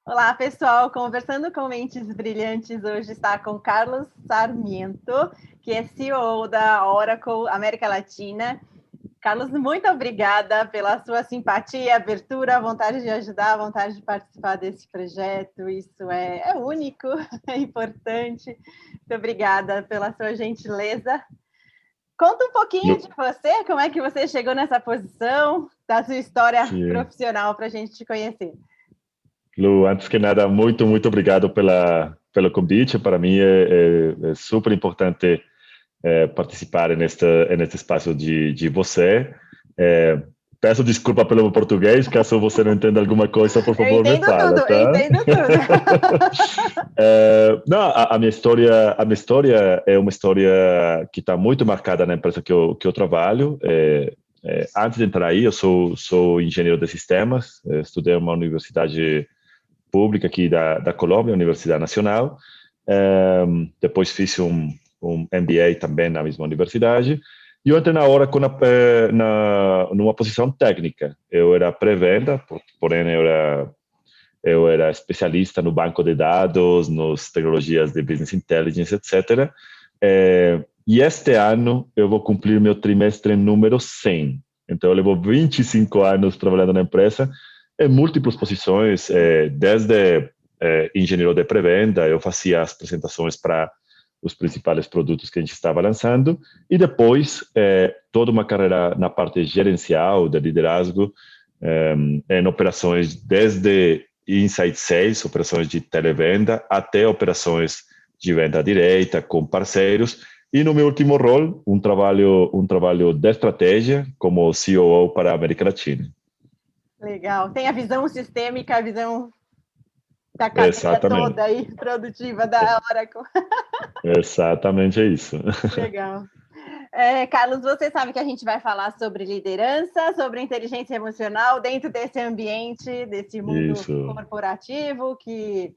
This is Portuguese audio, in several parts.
Olá, pessoal. Conversando com Mentes Brilhantes, hoje está com Carlos Sarmiento, que é CEO da Oracle América Latina. Carlos, muito obrigada pela sua simpatia, abertura, vontade de ajudar, vontade de participar desse projeto. Isso é único, é importante. Muito obrigada pela sua gentileza. Conta um pouquinho de você, como é que você chegou nessa posição, da sua história Sim. profissional para a gente te conhecer. Lu, antes que nada, muito obrigado pelo convite. Para mim é super importante participar neste espaço de você. É, Peço desculpa pelo meu português, caso você não entenda alguma coisa, por Eu favor, me entendo fala, tudo, eu tá? entendo tudo. Não, a minha história é uma história que está muito marcada na empresa que eu trabalho. Antes de entrar aí, eu sou engenheiro de sistemas, estudei em uma universidade pública aqui da Colômbia, Universidade Nacional. Depois fiz um MBA também na mesma universidade. E eu entrei na Oracle numa posição técnica. Eu era pré-venda, porém eu era especialista no banco de dados, nas tecnologias de business intelligence, etc. E este ano eu vou cumprir meu trimestre número 100. Então eu levo 25 anos trabalhando na empresa em múltiplas posições, desde engenheiro de pré-venda, eu fazia as apresentações para os principais produtos que a gente estava lançando, e depois toda uma carreira na parte gerencial, de liderazgo, em operações desde inside sales, operações de televenda, até operações de venda direta com parceiros. E no meu último rol, um trabalho de estratégia como COO para a América Latina. Legal. Tem a visão sistêmica, a visão da cadeia Exatamente, toda aí, produtiva da Oracle. exatamente isso. Legal. Carlos, você sabe que a gente vai falar sobre liderança, sobre inteligência emocional dentro desse ambiente, desse mundo Isso. corporativo, que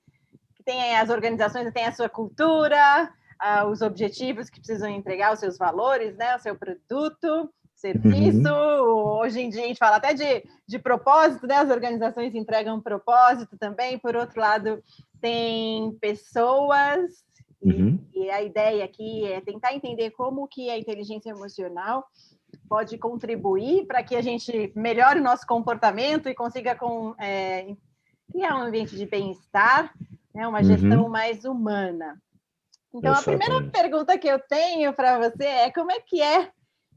tem as organizações, tem a sua cultura, os objetivos que precisam entregar, os seus valores, né, o seu produto, serviço. Uhum, Hoje em dia a gente fala até de propósito, né? As organizações entregam propósito também. Por outro lado, tem pessoas, uhum, e a ideia aqui é tentar entender como que a inteligência emocional pode contribuir para que a gente melhore o nosso comportamento e consiga criar um ambiente de bem-estar, né, uma gestão uhum, mais humana. Então, a primeira exatamente. pergunta que eu tenho para você é como é que é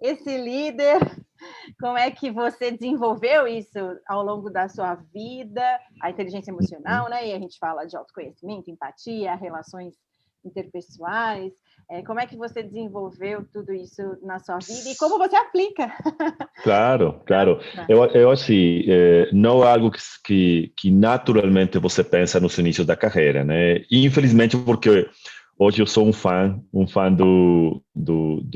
esse líder, como é que você desenvolveu isso ao longo da sua vida, a inteligência Uhum. emocional, né? E a gente fala de autoconhecimento, empatia, relações interpessoais. Como é que você desenvolveu tudo isso na sua vida e como você aplica? Claro, claro. Eu assim, não é algo que naturalmente você pensa nos inícios da carreira, né? Infelizmente, porque hoje eu sou um fã do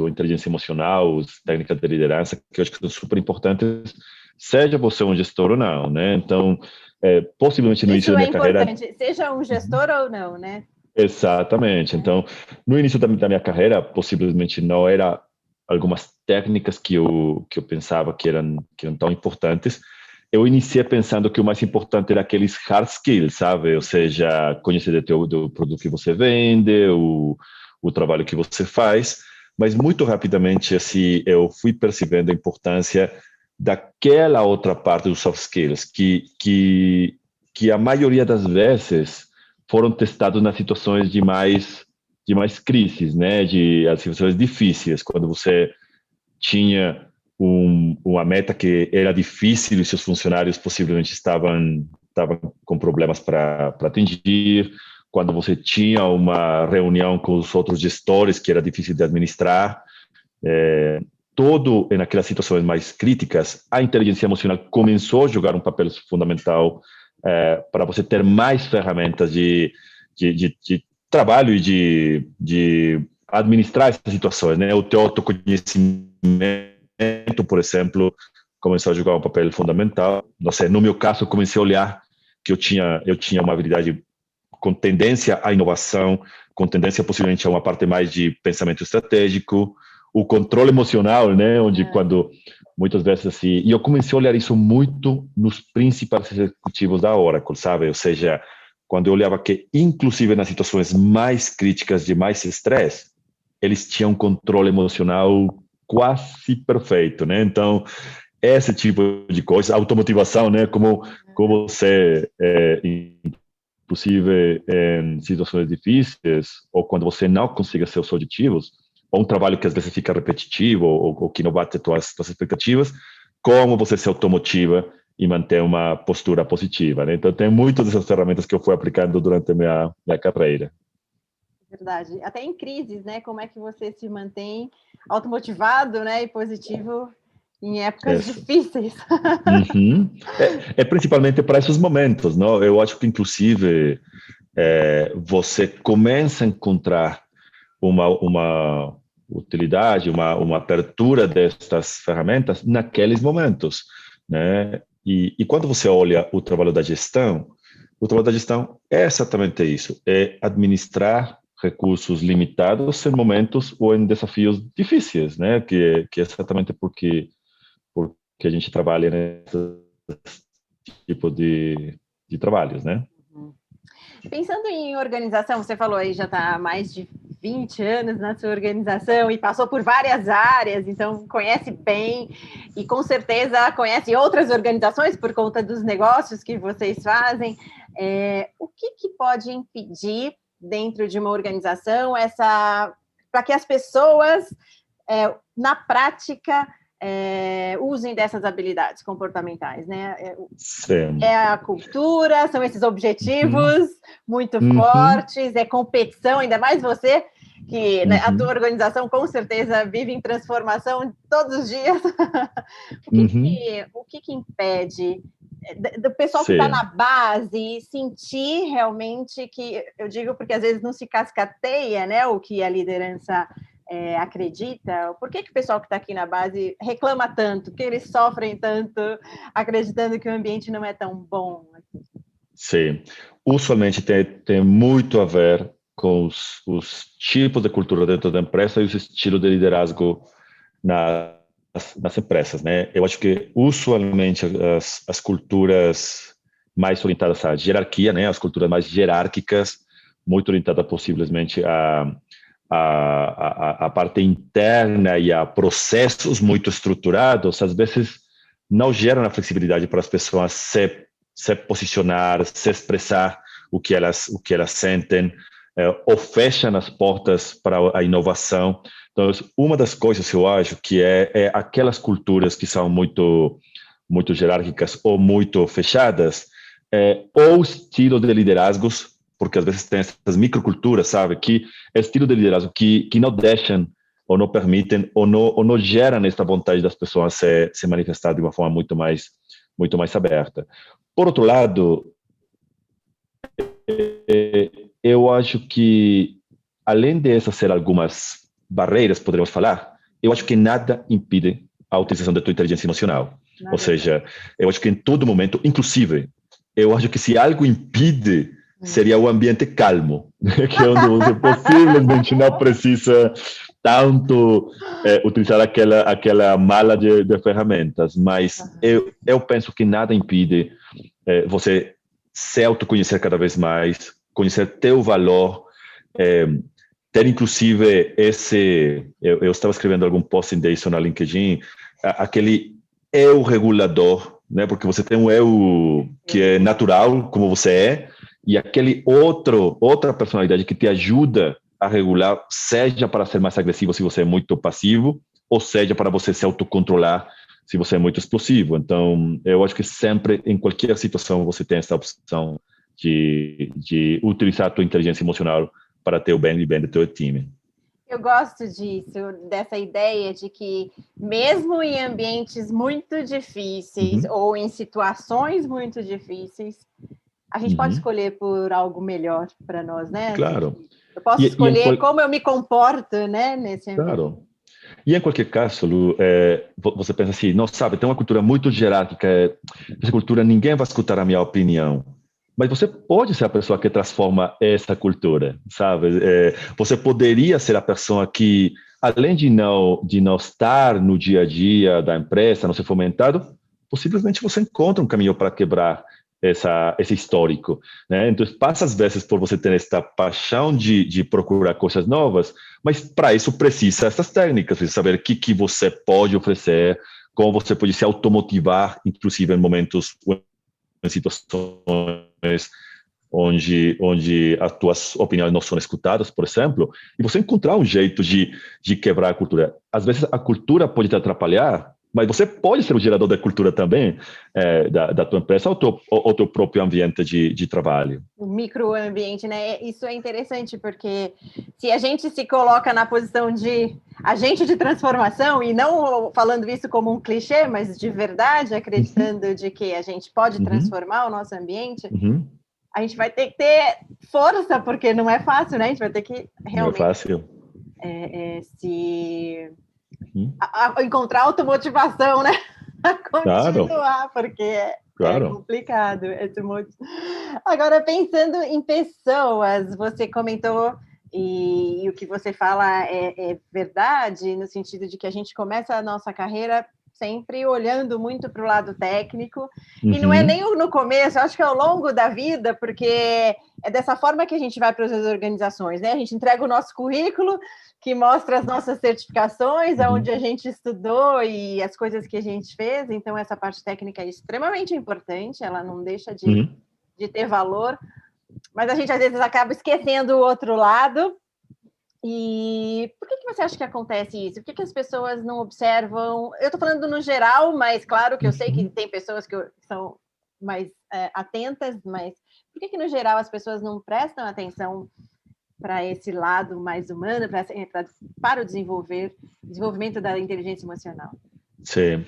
inteligência emocional, as técnicas de liderança, que eu acho que são super importantes, seja você um gestor ou não, né? Então, possivelmente no início Isso da é minha carreira. importante, seja um gestor ou não, né? Exatamente. Então, no início da minha carreira, possivelmente não era algumas técnicas que eu pensava que eram tão importantes. Eu iniciei pensando que o mais importante era aqueles hard skills, sabe? Ou seja, conhecer do produto que você vende, o trabalho que você faz. Mas muito rapidamente, assim, eu fui percebendo a importância daquela outra parte dos soft skills, que a maioria das vezes foram testados nas situações de mais crises, né? De as situações difíceis, quando você tinha uma meta que era difícil e seus funcionários possivelmente estavam com problemas para atingir, quando você tinha uma reunião com os outros gestores que era difícil de administrar, todo naquelas situações mais críticas, a inteligência emocional começou a jogar um papel fundamental para você ter mais ferramentas de trabalho e de administrar essas situações, né? O teu autoconhecimento, por exemplo, começou a jogar um papel fundamental. Não sei, no meu caso, eu comecei a olhar que eu tinha uma habilidade com tendência à inovação, com tendência possivelmente a uma parte mais de pensamento estratégico, o controle emocional, né? Onde quando muitas vezes assim, e eu comecei a olhar isso muito nos principais executivos da Oracle, sabe? Ou seja, quando eu olhava que, inclusive nas situações mais críticas, de mais estresse, eles tinham um controle emocional quase perfeito, né? Então, esse tipo de coisa, automotivação, né? Como você, inclusive em situações difíceis, ou quando você não consiga seus objetivos, ou um trabalho que às vezes fica repetitivo, ou que não bate tuas expectativas, como você se automotiva e manter uma postura positiva, né? Então, tem muitas dessas ferramentas que eu fui aplicando durante a minha carreira. Verdade. Até em crises, né? Como é que você se mantém automotivado, né? E positivo em épocas Isso. difíceis. Uhum. É principalmente para esses momentos, não? Eu acho que, inclusive, você começa a encontrar uma utilidade, uma abertura destas ferramentas naqueles momentos, né? E quando você olha o trabalho da gestão, é exatamente isso, é administrar recursos limitados em momentos ou em desafios difíceis, né? Que é exatamente porque a gente trabalha nesse tipo de trabalhos, né? Pensando em organização, você falou aí, já está há mais de 20 anos na sua organização e passou por várias áreas, então conhece bem e com certeza conhece outras organizações por conta dos negócios que vocês fazem. O que pode impedir dentro de uma organização para que as pessoas, na prática, usem dessas habilidades comportamentais, né? Sim. É a cultura, são esses objetivos muito Uhum. fortes, é competição, ainda mais você, que né, a Uhum. tua organização com certeza vive em transformação todos os dias. O que impede do pessoal que está na base sentir realmente que, eu digo porque às vezes não se cascateia, né, o que a liderança acredita, por que o pessoal que está aqui na base reclama tanto, que eles sofrem tanto, acreditando que o ambiente não é tão bom? Sim, usualmente tem muito a ver com os tipos de cultura dentro da empresa e os estilos de liderazgo nas empresas, né? Eu acho que usualmente as culturas mais orientadas à hierarquia, né? As culturas mais hierárquicas, muito orientadas possivelmente a parte interna e a processos muito estruturados, às vezes não geram a flexibilidade para as pessoas se posicionar, se expressar o que elas sentem, ou fecham as portas para a inovação. Então, uma das coisas que eu acho que é aquelas culturas que são muito hierárquicas ou muito fechadas, ou estilo de liderazgos, porque às vezes tem essas microculturas, sabe, que é estilo de liderazgo que não deixam ou não permitem ou não geram esta vontade das pessoas se manifestar de uma forma muito mais aberta. Por outro lado, eu acho que, além dessas ser algumas barreiras, poderíamos falar, eu acho que nada impede a utilização da tua inteligência emocional. Ou seja, eu acho que em todo momento, inclusive, eu acho que se algo impede, seria o ambiente calmo, que é onde você possivelmente não precisa tanto utilizar aquela mala de ferramentas, mas eu penso que nada impede você se autoconhecer cada vez mais, conhecer teu valor, ter inclusive eu estava escrevendo algum post disso na LinkedIn, aquele eu regulador, né? Porque você tem um eu que é natural, como você é, e aquele outra personalidade que te ajuda a regular, seja para ser mais agressivo se você é muito passivo, ou seja para você se autocontrolar se você é muito explosivo. Então, eu acho que sempre, em qualquer situação, você tem essa opção de utilizar a tua inteligência emocional para ter o bem e bem do teu time. Eu gosto disso, dessa ideia de que, mesmo em ambientes muito difíceis ou em situações muito difíceis, a gente pode escolher por algo melhor para nós, né? Claro. Eu posso escolher como eu me comporto, né, nesse ambiente. Claro. E em qualquer caso, Lu, você pensa assim, não sabe, tem uma cultura muito hierárquica, essa cultura ninguém vai escutar a minha opinião. Mas você pode ser a pessoa que transforma essa cultura, sabe? Você poderia ser a pessoa que, além de não estar no dia a dia da empresa, não ser fomentado, possivelmente você encontra um caminho para quebrar esse histórico, né? Então, passa às vezes por você ter esta paixão de procurar coisas novas, mas para isso precisa essas técnicas, precisa saber o que você pode oferecer, como você pode se automotivar, inclusive em momentos, em situações onde as tuas opiniões não são escutadas, por exemplo, e você encontrar um jeito de quebrar a cultura. Às vezes a cultura pode te atrapalhar, mas você pode ser o gerador da cultura também, da tua empresa ou teu próprio ambiente de trabalho. O microambiente, né? Isso é interessante, porque se a gente se coloca na posição de agente de transformação, e não falando isso como um clichê, mas de verdade, acreditando de que a gente pode transformar o nosso ambiente, a gente vai ter que ter força, porque não é fácil, né? A gente vai ter que realmente... Não é fácil. Encontrar automotivação, né? Continuar, claro. Porque é complicado. Agora, pensando em pessoas, você comentou, e o que você fala é verdade, no sentido de que a gente começa a nossa carreira sempre olhando muito para o lado técnico, e não é nem no começo, acho que é ao longo da vida, porque é dessa forma que a gente vai para as organizações, né? A gente entrega o nosso currículo, que mostra as nossas certificações, onde a gente estudou e as coisas que a gente fez, então essa parte técnica é extremamente importante, ela não deixa de ter valor, mas a gente às vezes acaba esquecendo o outro lado. E por que você acha que acontece isso? Por que as pessoas não observam? Eu estou falando no geral, mas claro que eu sei que tem pessoas que são mais atentas, mas por que no geral as pessoas não prestam atenção para esse lado mais humano, para o desenvolvimento da inteligência emocional? Sim.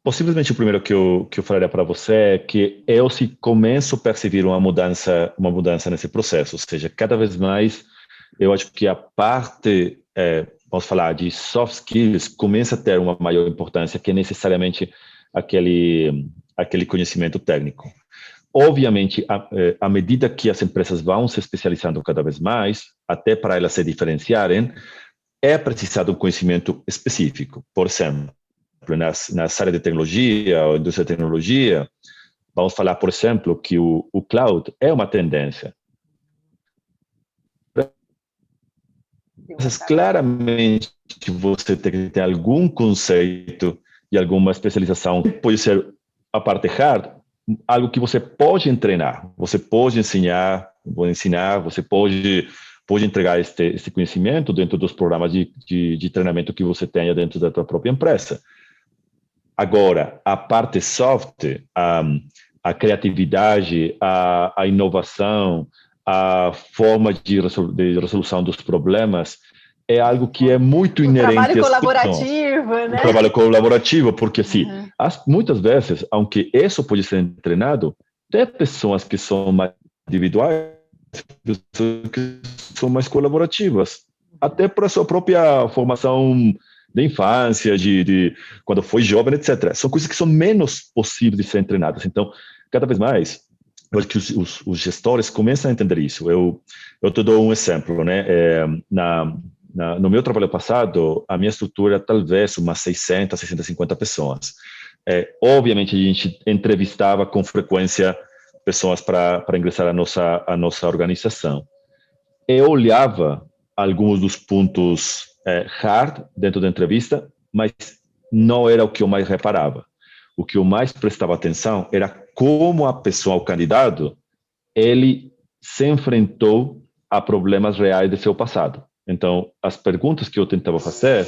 Possivelmente o primeiro que eu falaria para você é que eu se começo a perceber uma mudança nesse processo, ou seja, cada vez mais eu acho que a parte, vamos falar, de soft skills começa a ter uma maior importância que necessariamente aquele conhecimento técnico. Obviamente, à medida que as empresas vão se especializando cada vez mais, até para elas se diferenciarem, é precisado um conhecimento específico. Por exemplo, nas áreas de tecnologia ou indústria de tecnologia, vamos falar, por exemplo, que o cloud é uma tendência. Mas claramente você tem que ter algum conceito e alguma especialização. Pode ser a parte hard, algo que você pode treinar, você pode ensinar, você pode entregar este conhecimento dentro dos programas de treinamento que você tenha dentro da tua própria empresa. Agora, a parte soft, a criatividade, a inovação, a forma de resolução dos problemas é algo que é muito inerente às pessoas. Trabalho colaborativo, né? O trabalho colaborativo, porque assim, muitas vezes, aunque isso pode ser treinado, tem pessoas que são mais individuais, pessoas que são mais colaborativas, até para a sua própria formação da infância, de quando foi jovem, etc. São coisas que são menos possíveis de serem treinadas. Então, cada vez mais, eu acho que os gestores começam a entender isso. Eu te dou um exemplo, né? No meu trabalho passado, a minha estrutura talvez umas 600, 650 pessoas. Obviamente, a gente entrevistava com frequência pessoas para ingressar à nossa organização. Eu olhava alguns dos pontos hard dentro da entrevista, mas não era o que eu mais reparava. O que eu mais prestava atenção era como a pessoa, o candidato, ele se enfrentou a problemas reais de seu passado. Então, as perguntas que eu tentava fazer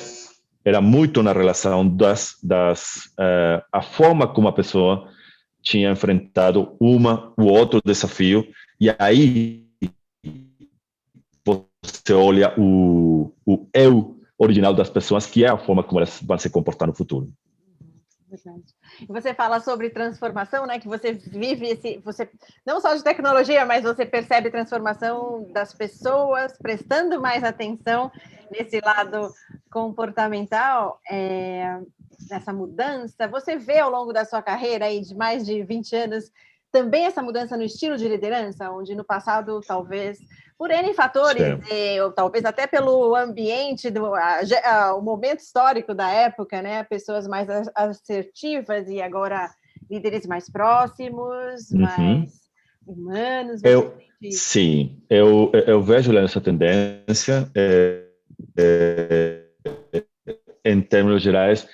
era muito na relação a forma como a pessoa tinha enfrentado uma ou outro desafio, e aí você olha o eu original das pessoas, que é a forma como elas vão se comportar no futuro. Você fala sobre transformação, né? Que você vive você não só de tecnologia, mas você percebe transformação das pessoas, prestando mais atenção nesse lado comportamental, nessa mudança. Você vê ao longo da sua carreira aí de mais de 20 anos também essa mudança no estilo de liderança, onde no passado talvez por N fatores, ou talvez até pelo ambiente, o momento histórico da época, né? Pessoas mais assertivas e agora líderes mais próximos, Uhum. mais humanos? Sim, eu vejo essa tendência em termos gerais,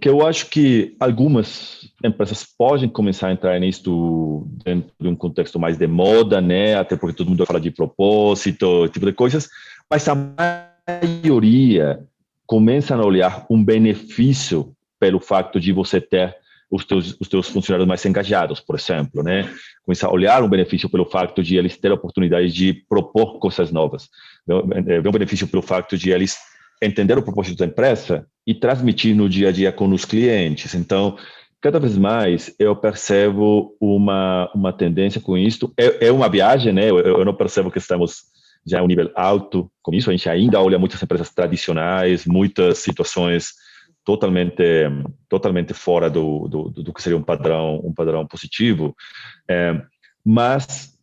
que eu acho que algumas empresas podem começar a entrar nisso dentro de um contexto mais de moda, né? Até porque todo mundo fala de propósito, tipo de coisas, mas a maioria começa a olhar um benefício pelo fato de você ter os teus funcionários mais engajados, por exemplo, né? Começar a olhar um benefício pelo fato de eles terem a oportunidade de propor coisas novas, ver um benefício pelo fato de eles entender o propósito da empresa e transmitir no dia a dia com os clientes. Então, cada vez mais eu percebo uma tendência com isso. É uma viagem, né? Eu não percebo que estamos já a um nível alto com isso. A gente ainda olha muitas empresas tradicionais, muitas situações totalmente fora do que seria um padrão positivo. Mas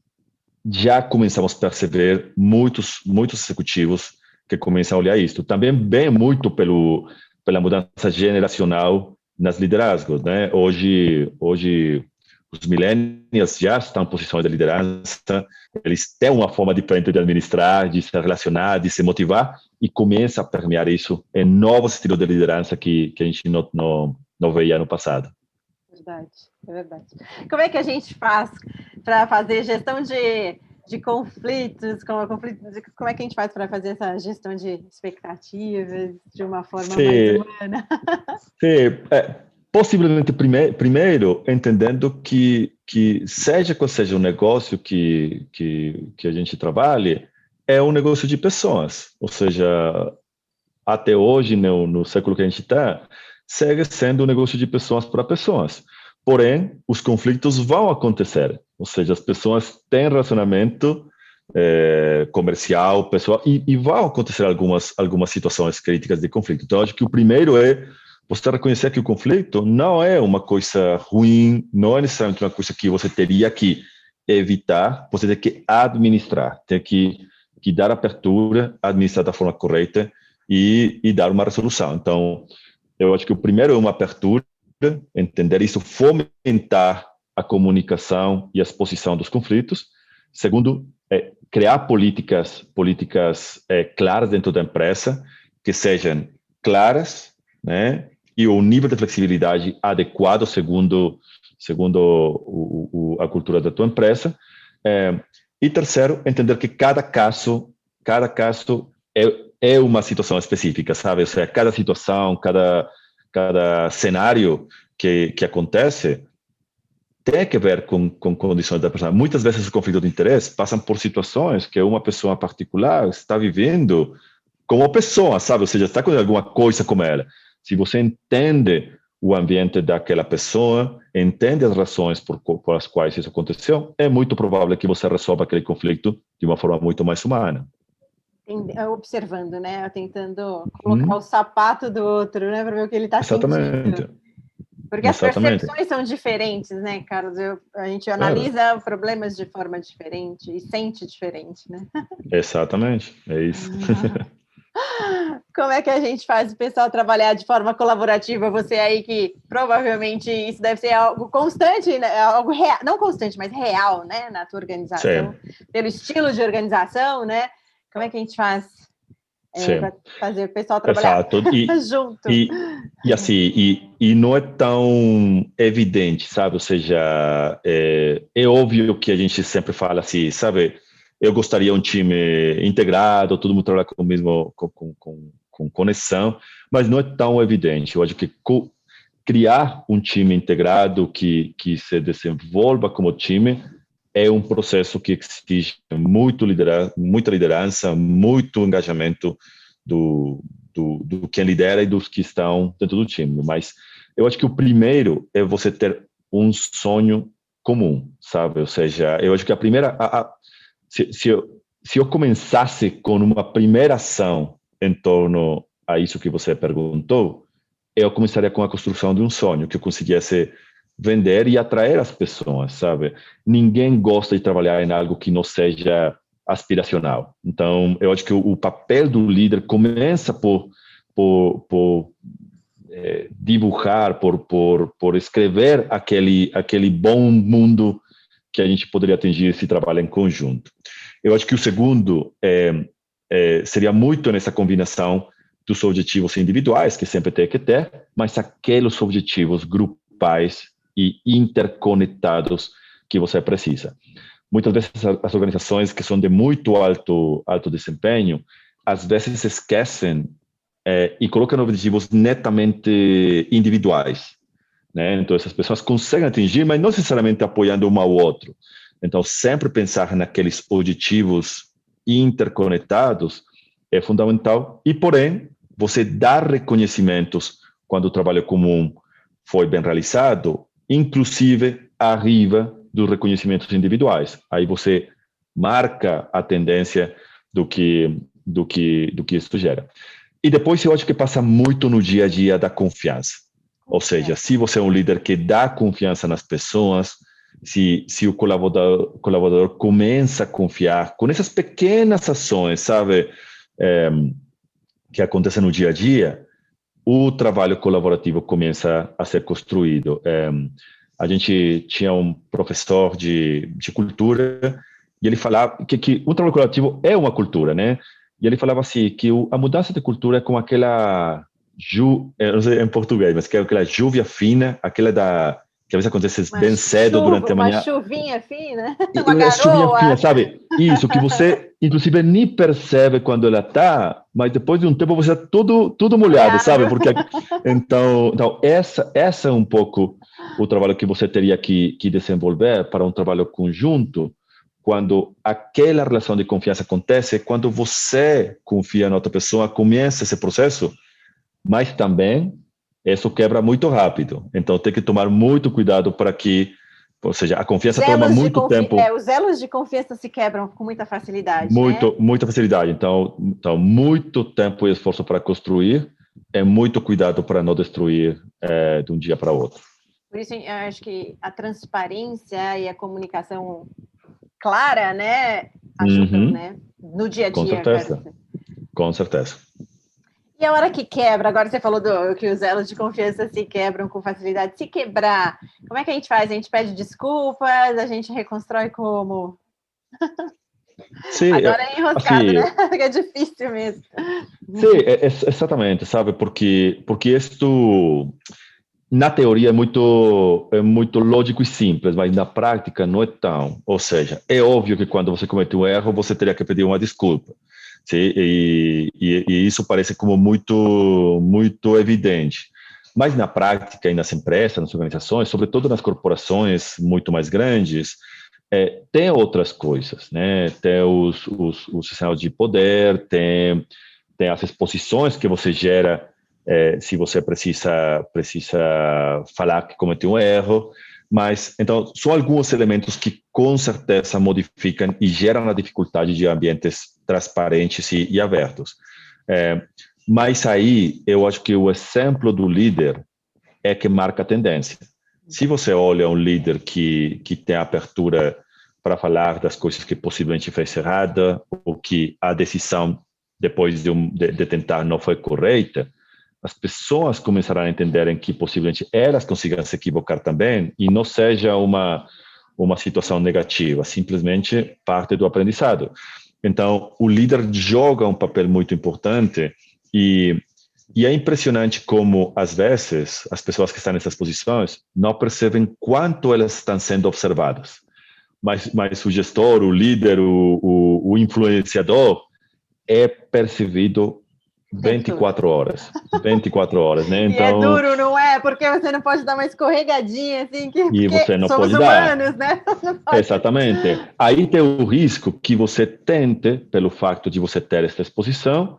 já começamos a perceber muitos executivos que começam a olhar isso. Também vem muito pela mudança generacional nas liderazgos, né? Hoje os millennials já estão em posições de liderança, eles têm uma forma diferente de administrar, de se relacionar, de se motivar, e começa a permear isso em novos estilos de liderança que a gente não veia no passado. Verdade, é verdade. Como é que a gente faz para fazer gestão de conflitos? Como é que a gente faz para fazer essa gestão de expectativas de uma forma mais humana? Sim, possivelmente primeiro entendendo que seja qual seja o negócio que a gente trabalhe, é um negócio de pessoas. Ou seja, até hoje, no século que a gente está, segue sendo um negócio de pessoas para pessoas. Porém, os conflitos vão acontecer. Ou seja, as pessoas têm relacionamento comercial, pessoal, e vão acontecer algumas situações críticas de conflito. Então, acho que o primeiro é você reconhecer que o conflito não é uma coisa ruim, não é necessariamente uma coisa que você teria que evitar, você tem que administrar, tem que dar abertura, administrar da forma correta e dar uma resolução. Então, eu acho que o primeiro é uma abertura, entender isso, fomentar a comunicação e a exposição dos conflitos. Segundo, criar políticas claras dentro da empresa, que sejam claras, né, e o nível de flexibilidade adequado segundo a cultura da tua empresa. E terceiro, entender que cada caso é uma situação específica, sabe? Ou seja, cada situação, cada cenário que acontece tem que ver com condições da pessoa. Muitas vezes os conflitos de interesse passam por situações que uma pessoa particular está vivendo como pessoa, sabe? Ou seja, está com alguma coisa com ela. Se você entende o ambiente daquela pessoa, entende as razões por as quais isso aconteceu, é muito provável que você resolva aquele conflito de uma forma muito mais humana. Observando, né? Tentando colocar o sapato do outro, né? Para ver o que ele está sentindo. Porque as percepções são diferentes, né, Carlos? A gente analisa problemas de forma diferente e sente diferente, né? Exatamente, é isso. Como é que a gente faz o pessoal trabalhar de forma colaborativa? Você aí que provavelmente isso deve ser algo constante, né? Algo real, não constante, mas real, né? Na tua organização, pelo estilo de organização, né? Como é que a gente faz para fazer o pessoal trabalhar junto? E assim, não é tão evidente, sabe? Ou seja, é óbvio que a gente sempre fala assim, sabe? Eu gostaria de um time integrado, todo mundo trabalhar com o mesmo com conexão, mas não é tão evidente. Eu acho que criar um time integrado que se desenvolva como time é um processo que exige muita liderança, muito engajamento do quem lidera e dos que estão dentro do time. Mas eu acho que o primeiro é você ter um sonho comum, sabe? Ou seja, eu acho que a primeira... Se eu começasse com uma primeira ação em torno a isso que você perguntou, eu começaria com a construção de um sonho que eu conseguisse vender e atrair as pessoas, sabe? Ninguém gosta de trabalhar em algo que não seja aspiracional. Então, eu acho que o papel do líder começa por dibujar, por escrever aquele bom mundo que a gente poderia atingir se trabalha em conjunto. Eu acho que o segundo seria muito nessa combinação dos objetivos individuais, que sempre tem que ter, mas aqueles objetivos grupais e interconectados que você precisa. Muitas vezes as organizações que são de muito alto desempenho, às vezes esquecem e colocam objetivos netamente individuais, né? Então, essas pessoas conseguem atingir, mas não necessariamente apoiando um ao outro. Então, sempre pensar naqueles objetivos interconectados é fundamental. E, porém, você dar reconhecimentos quando o trabalho comum foi bem realizado, inclusive arriba dos reconhecimentos individuais. Aí você marca a tendência do que isso gera. E depois eu acho que passa muito no dia a dia da confiança. Ou seja, se você é um líder que dá confiança nas pessoas, se o colaborador começa a confiar com essas pequenas ações, sabe, que acontecem no dia a dia, o trabalho colaborativo começa a ser construído. A gente tinha um professor de cultura e ele falava que o trabalho colaborativo é uma cultura, né? E ele falava assim, que a mudança de cultura é como aquela, não sei em português, mas que é aquela lluvia fina, aquela que às vezes acontece bem cedo durante a manhã. Uma chuvinha fina, uma garoa. Chuvinha fina, sabe? Isso, que você, inclusive, nem percebe quando ela tá, mas depois de um tempo você está tudo molhado, sabe? Porque, então essa é um pouco o trabalho que você teria que desenvolver para um trabalho conjunto, quando aquela relação de confiança acontece, quando você confia na outra pessoa, começa esse processo, mas também isso quebra muito rápido. Então tem que tomar muito cuidado para que, ou seja, a confiança toma muito tempo. Os elos de confiança se quebram com muita facilidade, muita facilidade. Então, muito tempo e esforço para construir, muito cuidado para não destruir de um dia para outro. Por isso, eu acho que a transparência e a comunicação clara, né, ajudam, né, no dia a dia. Com certeza. Com certeza. E a hora que quebra, agora você falou que os elos de confiança se quebram com facilidade. Se quebrar, como é que a gente faz? A gente pede desculpas, a gente reconstrói como? Sim, agora é enroscado, assim, né? É difícil mesmo. Sim, exatamente, sabe? Porque isto, na teoria, é muito lógico e simples, mas na prática não é tão. Ou seja, é óbvio que quando você comete um erro, você teria que pedir uma desculpa. Sim, e isso parece como muito evidente. Mas na prática e nas empresas, nas organizações, sobretudo nas corporações muito mais grandes, tem outras coisas, né? Tem os sinais de poder, tem as exposições que você gera se você precisa falar que cometeu um erro. Mas, então, são alguns elementos que, com certeza, modificam e geram a dificuldade de ambientes transparentes e abertos. Mas aí, eu acho que o exemplo do líder é que marca a tendência. Se você olha um líder que tem abertura para falar das coisas que possivelmente fez errada, ou que a decisão, depois de tentar, não foi correta, as pessoas começarão a entenderem que possivelmente elas consigam se equivocar também e não seja uma situação negativa, simplesmente parte do aprendizado. Então, o líder joga um papel muito importante e é impressionante como, às vezes, as pessoas que estão nessas posições não percebem quanto elas estão sendo observadas. Mas o gestor, o líder, o influenciador é percebido 24 horas. 24 horas, né? Então, e é duro, não é? Porque você não pode dar uma escorregadinha, assim, e você não somos pode humanos, dar. Né? Exatamente. Aí tem o risco que você tente, pelo fato de você ter essa exposição,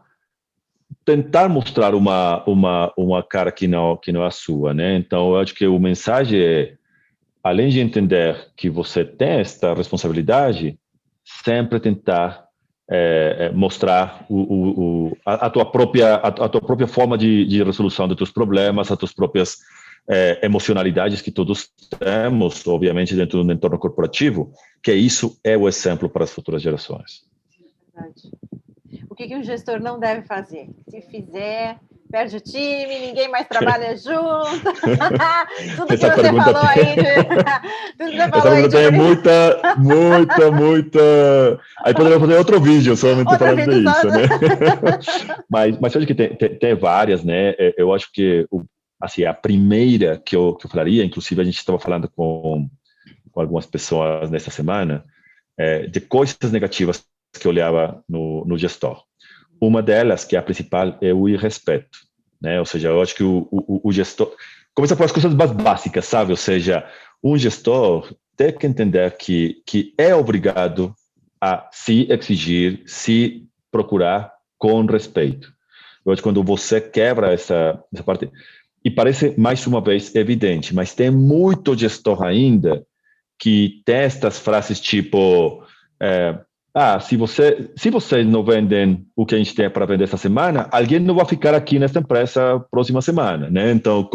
tentar mostrar uma cara que não é a sua, né? Então, eu acho que a mensagem é, além de entender que você tem esta responsabilidade, sempre tentar mostrar a tua própria forma de resolução dos teus problemas, as tuas próprias emocionalidades que todos temos, obviamente, dentro do entorno corporativo, que isso é o exemplo para as futuras gerações. Verdade. O que um gestor não deve fazer? Se fizer, perde o time, ninguém mais trabalha junto. Tudo que Essa você pergunta falou aí. Tudo que você essa falou aí pergunta tem muita. Aí poderia fazer outro vídeo somente Outra falando vida disso, só. né? Mas eu acho que tem várias, né? Eu acho que assim, a primeira que eu falaria, inclusive a gente estava falando com algumas pessoas nessa semana, de coisas negativas que eu olhava no gestor. Uma delas, que é a principal, é o irrespeito, né? Ou seja, eu acho que o gestor começa pelas coisas mais básicas, sabe? Ou seja, um gestor tem que entender que é obrigado a se exigir, se procurar com respeito. Eu acho que quando você quebra essa parte, e parece mais uma vez evidente, mas tem muito gestor ainda que tem estas frases tipo se vocês não vendem o que a gente tem para vender essa semana, alguém não vai ficar aqui nessa empresa próxima semana, né? Então,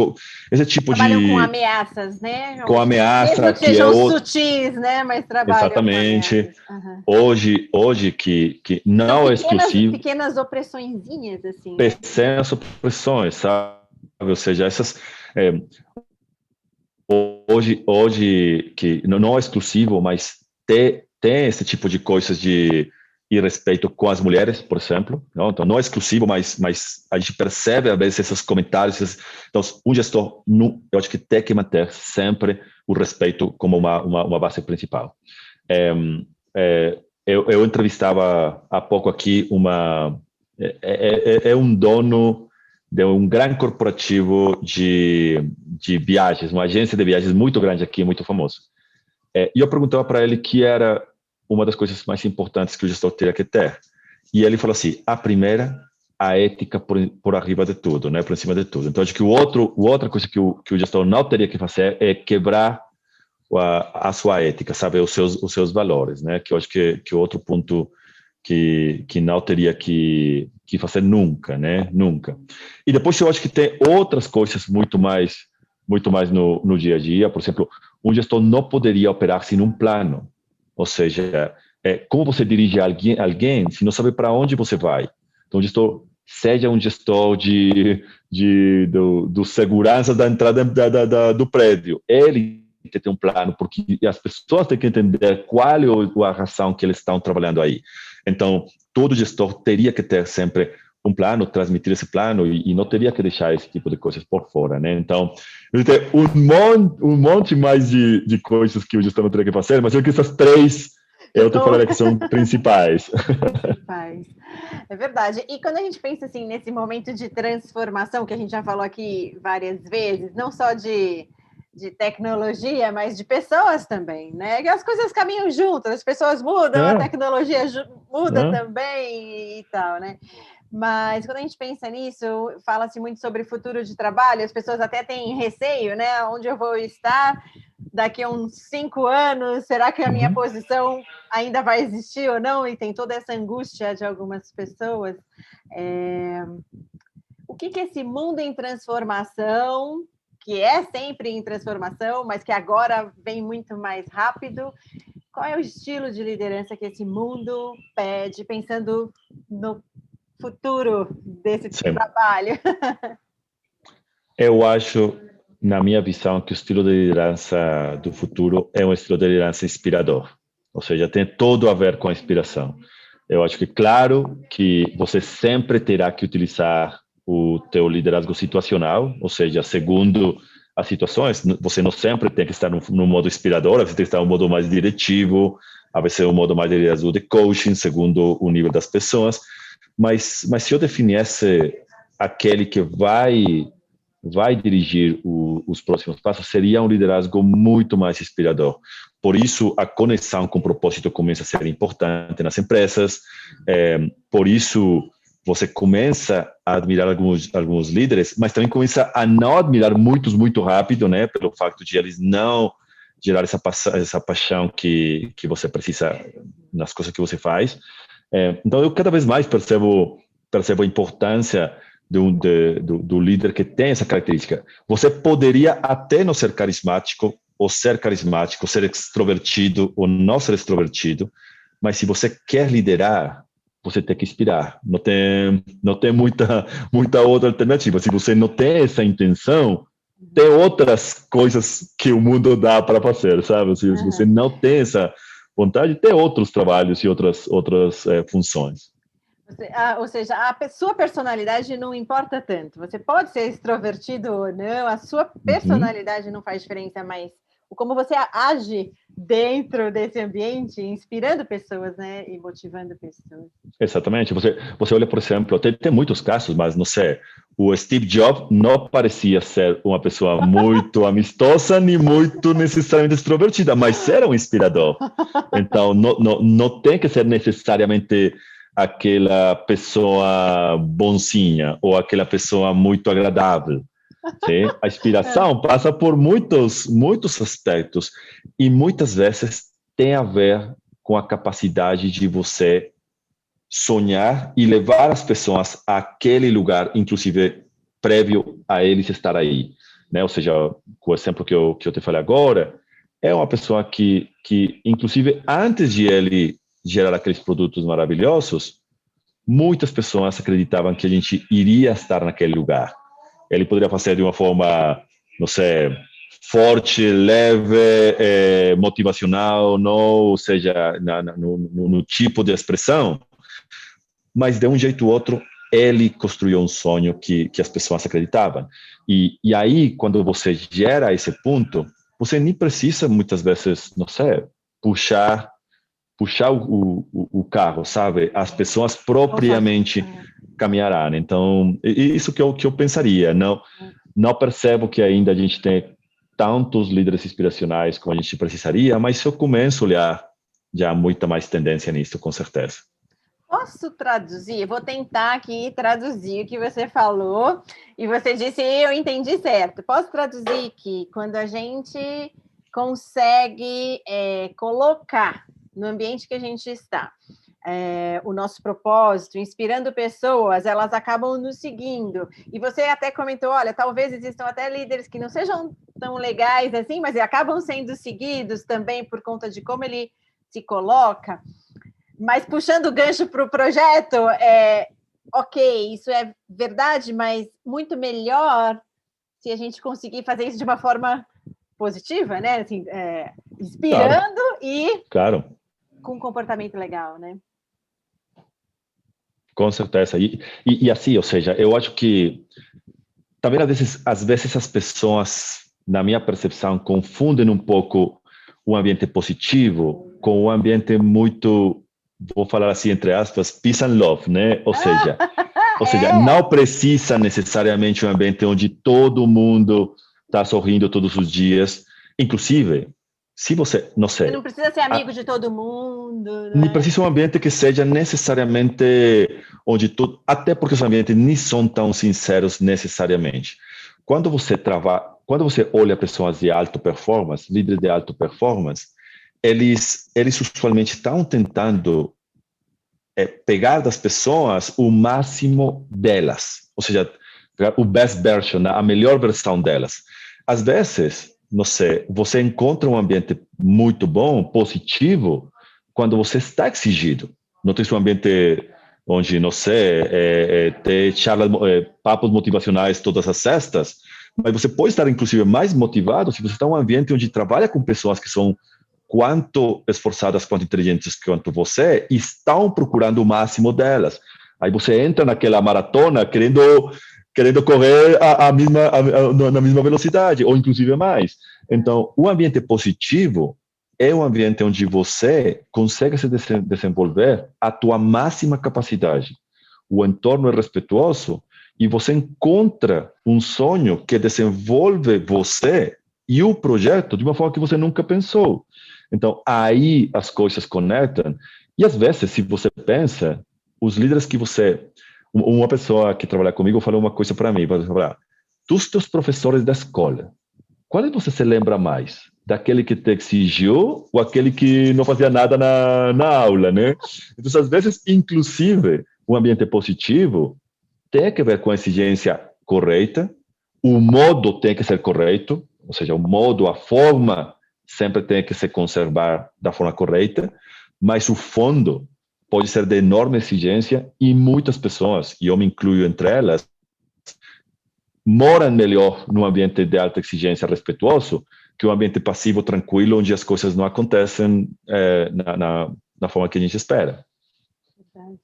esse tipo Trabalham com de ameaças, né? com ameaça Mesmo que que é sejam sutis, né? Mas trabalham com exatamente ameaças. Uhum. hoje que São não é exclusivo, pequenas opressõezinhas, assim, né? pequenas opressões, sabe? Ou seja, essas hoje que não é exclusivo, mas tem esse tipo de coisas de irrespeito com as mulheres, por exemplo. Não? Então, não é exclusivo, mas a gente percebe, às vezes, esses comentários. Então, um gestor, eu acho que tem que manter sempre o respeito como uma base principal. Eu entrevistava há pouco aqui um dono de um grande corporativo de viagens, uma agência de viagens muito grande aqui, muito famoso. E eu perguntava para ele que era uma das coisas mais importantes que o gestor teria que ter. E ele falou assim, a primeira, a ética por arriba de tudo, né, por cima de tudo. Então, acho que outra coisa que o gestor não teria que fazer é quebrar a sua ética, sabe, os seus valores, né, que eu acho que outro ponto que não teria que fazer nunca, né, nunca. E depois eu acho que tem outras coisas muito mais no dia a dia. Por exemplo, um gestor não poderia operar sem um plano. Ou seja, como você dirige alguém se não sabe para onde você vai? Então, o gestor, seja um gestor do segurança da entrada do prédio, ele tem que ter um plano, porque as pessoas têm que entender qual é a razão que eles estão trabalhando aí. Então, todo gestor teria que ter sempre um plano, transmitir esse plano e não teria que deixar esse tipo de coisas por fora, né? Então, tem um monte mais de coisas que o gestor não teria que fazer, mas eu acho que essas três eu te falaria que são principais. Principais. É verdade. E quando a gente pensa assim nesse momento de transformação que a gente já falou aqui várias vezes, não só de tecnologia, mas de pessoas também, né? Que as coisas caminham juntas, as pessoas mudam, a tecnologia muda também e tal, né? Mas quando a gente pensa nisso, fala-se muito sobre futuro de trabalho, as pessoas até têm receio, né? Onde eu vou estar daqui a uns 5 anos? Será que a minha posição ainda vai existir ou não? E tem toda essa angústia de algumas pessoas. O que esse mundo em transformação, que é sempre em transformação, mas que agora vem muito mais rápido, qual é o estilo de liderança que esse mundo pede, pensando no futuro desse trabalho? Eu acho, na minha visão, que o estilo de liderança do futuro é um estilo de liderança inspirador. Ou seja, tem tudo a ver com a inspiração. Eu acho que, claro, que você sempre terá que utilizar o teu liderazgo situacional, ou seja, segundo as situações, você não sempre tem que estar no modo inspirador, você tem que estar no modo mais diretivo, a vezes um modo mais de liderazgo de coaching, segundo o nível das pessoas. Mas se eu definisse aquele que vai dirigir os próximos passos, seria um liderazgo muito mais inspirador. Por isso, a conexão com o propósito começa a ser importante nas empresas. Por isso, você começa a admirar alguns líderes, mas também começa a não admirar muitos muito rápido, né? Pelo fato de eles não gerar essa paixão que você precisa nas coisas que você faz. Então, eu cada vez mais percebo a importância do líder que tem essa característica. Você poderia até não ser carismático, ou ser extrovertido, ou não ser extrovertido, mas se você quer liderar, você tem que inspirar. Não tem muita outra alternativa. Se você não tem essa intenção, tem outras coisas que o mundo dá para fazer, sabe? Se você não tem essa vontade, tem outros trabalhos e outras funções. Ou seja, a sua personalidade não importa tanto. Você pode ser extrovertido ou não, a sua personalidade não faz diferença, mas como você age dentro desse ambiente, inspirando pessoas, né, e motivando pessoas. Exatamente. Você olha, por exemplo, tem muitos casos, mas não sei, o Steve Jobs não parecia ser uma pessoa muito amistosa, nem muito necessariamente extrovertida, mas era um inspirador. Então, não tem que ser necessariamente aquela pessoa bonzinha ou aquela pessoa muito agradável. Sim? A inspiração passa por muitos aspectos e muitas vezes tem a ver com a capacidade de você sonhar e levar as pessoas àquele lugar, inclusive prévio a eles estar aí, né? Ou seja, com o exemplo que eu te falei agora, é uma pessoa que inclusive antes de ele gerar aqueles produtos maravilhosos, muitas pessoas acreditavam que a gente iria estar naquele lugar. Ele poderia fazer de uma forma, não sei, forte, leve, motivacional, não, ou seja, no tipo de expressão, mas de um jeito ou outro, ele construiu um sonho que as pessoas acreditavam. E aí, quando você gera esse ponto, você nem precisa, muitas vezes, não sei, puxar o carro, sabe? As pessoas propriamente caminharão. Então, isso que eu pensaria. Não percebo que ainda a gente tem tantos líderes inspiracionais como a gente precisaria, mas eu começo a olhar já muita mais tendência nisso, com certeza. Posso traduzir? Vou tentar aqui traduzir o que você falou e você disse eu entendi certo. Posso traduzir que quando a gente consegue colocar no ambiente que a gente está o nosso propósito, inspirando pessoas, elas acabam nos seguindo. E você até comentou, olha, talvez existam até líderes que não sejam tão legais assim, mas acabam sendo seguidos também por conta de como ele se coloca. Mas puxando o gancho para o projeto, ok, isso é verdade, mas muito melhor se a gente conseguir fazer isso de uma forma positiva, né? Assim, inspirando claro. Com um comportamento legal, né? Com certeza. E assim, ou seja, eu acho que também às vezes as pessoas, na minha percepção, confundem um pouco um ambiente positivo com um ambiente muito, vou falar assim, entre aspas, peace and love, né? Ou seja, não precisa necessariamente um ambiente onde todo mundo está sorrindo todos os dias. Inclusive, se você, não sei... Você não precisa ser amigo de todo mundo, né? Não precisa um ambiente que seja necessariamente onde tudo... Até porque os ambientes nem são tão sinceros necessariamente. Quando você olha pessoas de alta performance, líderes de alta performance, eles usualmente estão tentando pegar das pessoas o máximo delas, ou seja, pegar o best version, a melhor versão delas. Às vezes, não sei, você encontra um ambiente muito bom, positivo, quando você está exigido. Não tem um ambiente onde, não sei, tem papos motivacionais todas as sextas, mas você pode estar, inclusive, mais motivado se você está em um ambiente onde trabalha com pessoas que são quanto esforçadas, quanto inteligentes quanto você, e estão procurando o máximo delas. Aí você entra naquela maratona querendo correr na mesma velocidade, ou inclusive mais. Então, o ambiente positivo é um ambiente onde você consegue se desenvolver a tua máxima capacidade. O entorno é respeitoso e você encontra um sonho que desenvolve você e o projeto de uma forma que você nunca pensou. Então, aí as coisas conectam. E às vezes, se você pensa, os líderes que você... Uma pessoa que trabalha comigo falou uma coisa para mim, dos teus professores da escola, qual você se lembra mais? Daquele que te exigiu ou aquele que não fazia nada na aula, né? Então, às vezes, inclusive, um ambiente positivo tem que ver com a exigência correta, o modo tem que ser correto, ou seja, o modo, a forma sempre tem que se conservar da forma correta, mas o fundo pode ser de enorme exigência e muitas pessoas, e eu me incluo entre elas, moram melhor num ambiente de alta exigência respeituoso que um ambiente passivo, tranquilo, onde as coisas não acontecem na forma que a gente espera. Verdade.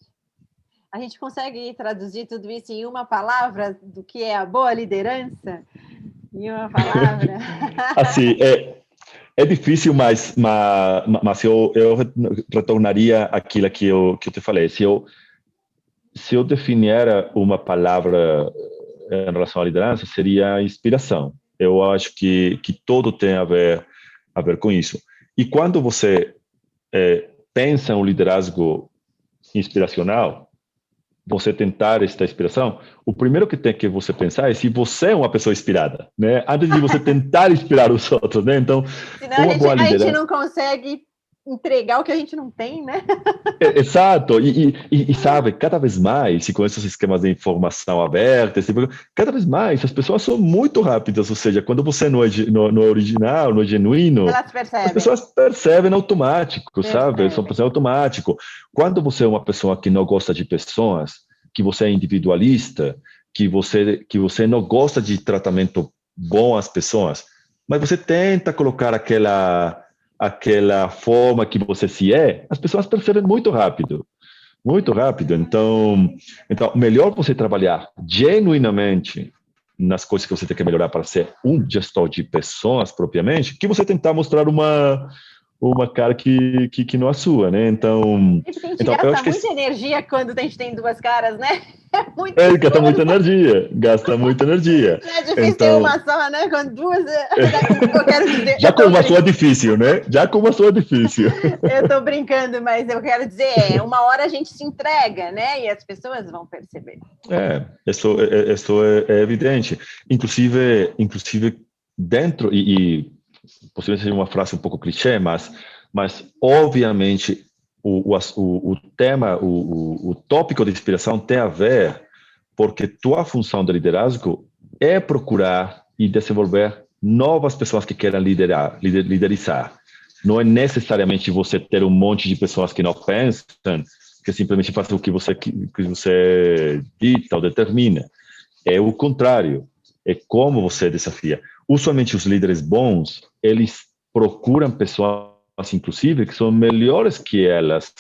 A gente consegue traduzir tudo isso em uma palavra do que é a boa liderança? Em uma palavra? Assim, é difícil, mas eu retornaria àquilo que eu te falei. Se eu definir uma palavra em relação à liderança, seria inspiração. Eu acho que tudo tem a ver com isso. E quando você pensa em um liderazgo inspiracional, você tentar esta inspiração, o primeiro que tem que você pensar é se você é uma pessoa inspirada, né? Antes de você tentar inspirar os outros, né? Então, senão a gente não consegue entregar o que a gente não tem, né? Exato, e sabe, cada vez mais, e com esses esquemas de informação aberta, cada vez mais as pessoas são muito rápidas, ou seja, quando você não é original, não é genuíno, as pessoas percebem automático, sabe? São pessoas automático. Quando você é uma pessoa que não gosta de pessoas, que você é individualista, que você não gosta de tratamento bom às pessoas, mas você tenta colocar aquela forma que você se é, as pessoas percebem muito rápido. Muito rápido. Então, melhor você trabalhar genuinamente nas coisas que você tem que melhorar para ser um gestor de pessoas propriamente, que você tentar mostrar uma cara que não é sua, né? Então, a gente gasta muita energia quando a gente tem duas caras, né? Gasta muita energia. É difícil ter uma só, né? Com duas, eu quero dizer... Já com uma só é difícil, né? Eu tô brincando, mas eu quero dizer, uma hora a gente se entrega, né? E as pessoas vão perceber. Isso é evidente. Inclusive dentro, e possivelmente seja uma frase um pouco clichê, mas obviamente o tema, o tópico de inspiração tem a ver porque tua função de liderazgo é procurar e desenvolver novas pessoas que queiram liderizar. Não é necessariamente você ter um monte de pessoas que não pensam, que simplesmente fazem o que você dita ou determina. É o contrário. É como você desafia. Usualmente os líderes bons, eles procuram pessoas, inclusive, que são melhores que elas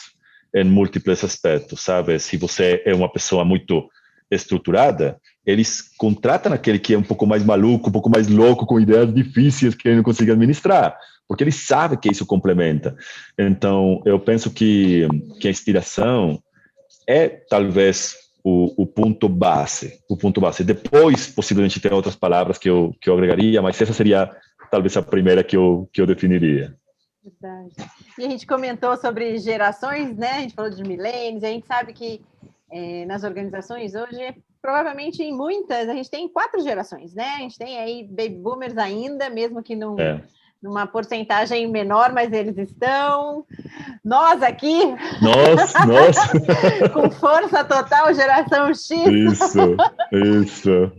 em múltiplos aspectos, sabe? Se você é uma pessoa muito estruturada, eles contratam aquele que é um pouco mais maluco, um pouco mais louco, com ideias difíceis que ele não consegue administrar, porque ele sabe que isso complementa. Então, eu penso que a inspiração é, talvez, o ponto base. Depois, possivelmente, tem outras palavras que eu agregaria, mas essa seria, talvez, a primeira que eu definiria. Verdade. E a gente comentou sobre gerações, né? A gente falou de milênios, a gente sabe que nas organizações hoje, provavelmente em muitas, a gente tem 4 gerações, né? A gente tem aí baby boomers ainda, mesmo que numa porcentagem menor, mas eles estão. Nós aqui. Nós. Com força total, geração X. Isso.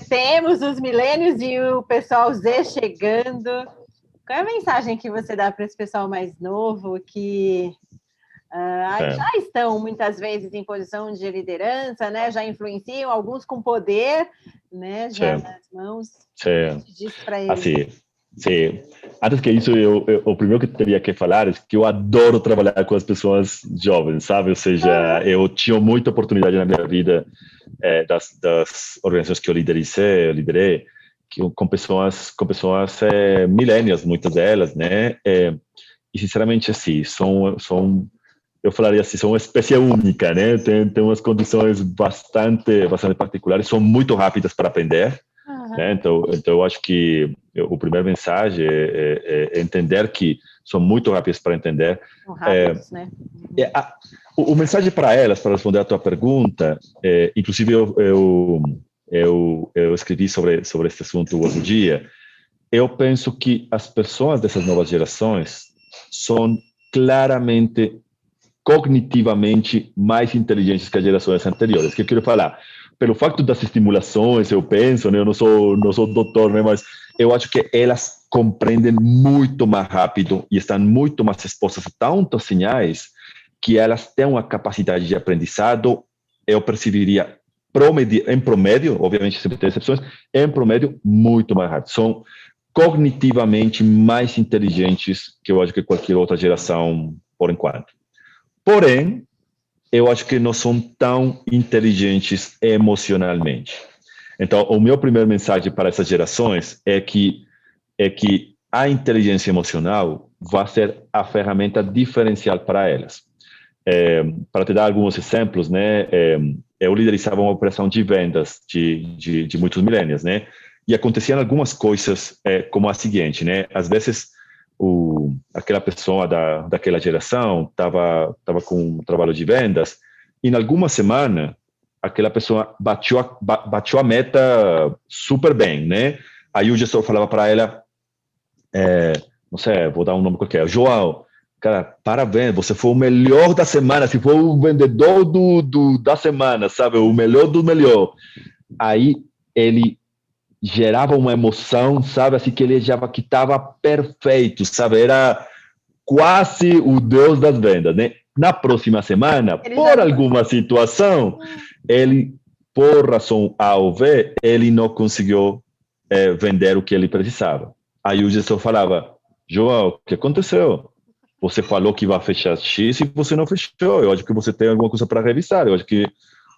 Temos os milênios e o pessoal Z chegando. Qual é a mensagem que você dá para esse pessoal mais novo que já estão muitas vezes em posição de liderança, né? Já influenciam, alguns com poder, né? Já nas mãos. Diz para eles. Assim, sim. Antes que isso, o primeiro que eu teria que falar é que eu adoro trabalhar com as pessoas jovens, sabe? Ou seja, eu tinha muita oportunidade na minha vida das organizações que eu liderei, com pessoas millennials, muitas delas, né? E sinceramente, assim, eu falaria assim, são uma espécie única, né? Tem umas condições bastante particulares, são muito rápidas para aprender. Né? Então, eu acho que a primeira mensagem é entender que são muito rápidas para entender. Rápidos, né? O mensagem para elas, para responder a tua pergunta, inclusive eu escrevi sobre esse assunto outro dia. Eu penso que as pessoas dessas novas gerações são claramente cognitivamente mais inteligentes que as gerações anteriores. O que eu quero falar? Pelo facto das estimulações, eu penso, né? Eu não sou doutor, né? Mas eu acho que elas compreendem muito mais rápido e estão muito mais expostas a tantos sinais que elas têm uma capacidade de aprendizado, eu perceberia, em promédio, obviamente sempre tem exceções, em promédio, muito mais rápido. São cognitivamente mais inteligentes que eu acho que qualquer outra geração, por enquanto. Porém, eu acho que não são tão inteligentes emocionalmente. Então, o meu primeiro mensagem para essas gerações é que a inteligência emocional vai ser a ferramenta diferencial para elas. Para te dar alguns exemplos, né, eu liderizava uma operação de vendas de muitos millennials, né, e aconteciam algumas coisas como a seguinte, né, às vezes aquela pessoa daquela geração estava com um trabalho de vendas e em alguma semana aquela pessoa bateu a meta super bem, né, aí o gestor falava para ela, não sei, vou dar um nome qualquer, João, cara, parabéns, você foi o melhor da semana, se foi o vendedor da semana, sabe, o melhor do melhor. Aí ele gerava uma emoção, sabe, assim que ele já que estava perfeito, sabe, era quase o deus das vendas, né? Na próxima semana, por alguma situação, ele, por razão A ou B, ele não conseguiu vender o que ele precisava. Aí o gestor falava, João, o que aconteceu? Você falou que vai fechar X e você não fechou. Eu acho que você tem alguma coisa para revisar. Eu acho que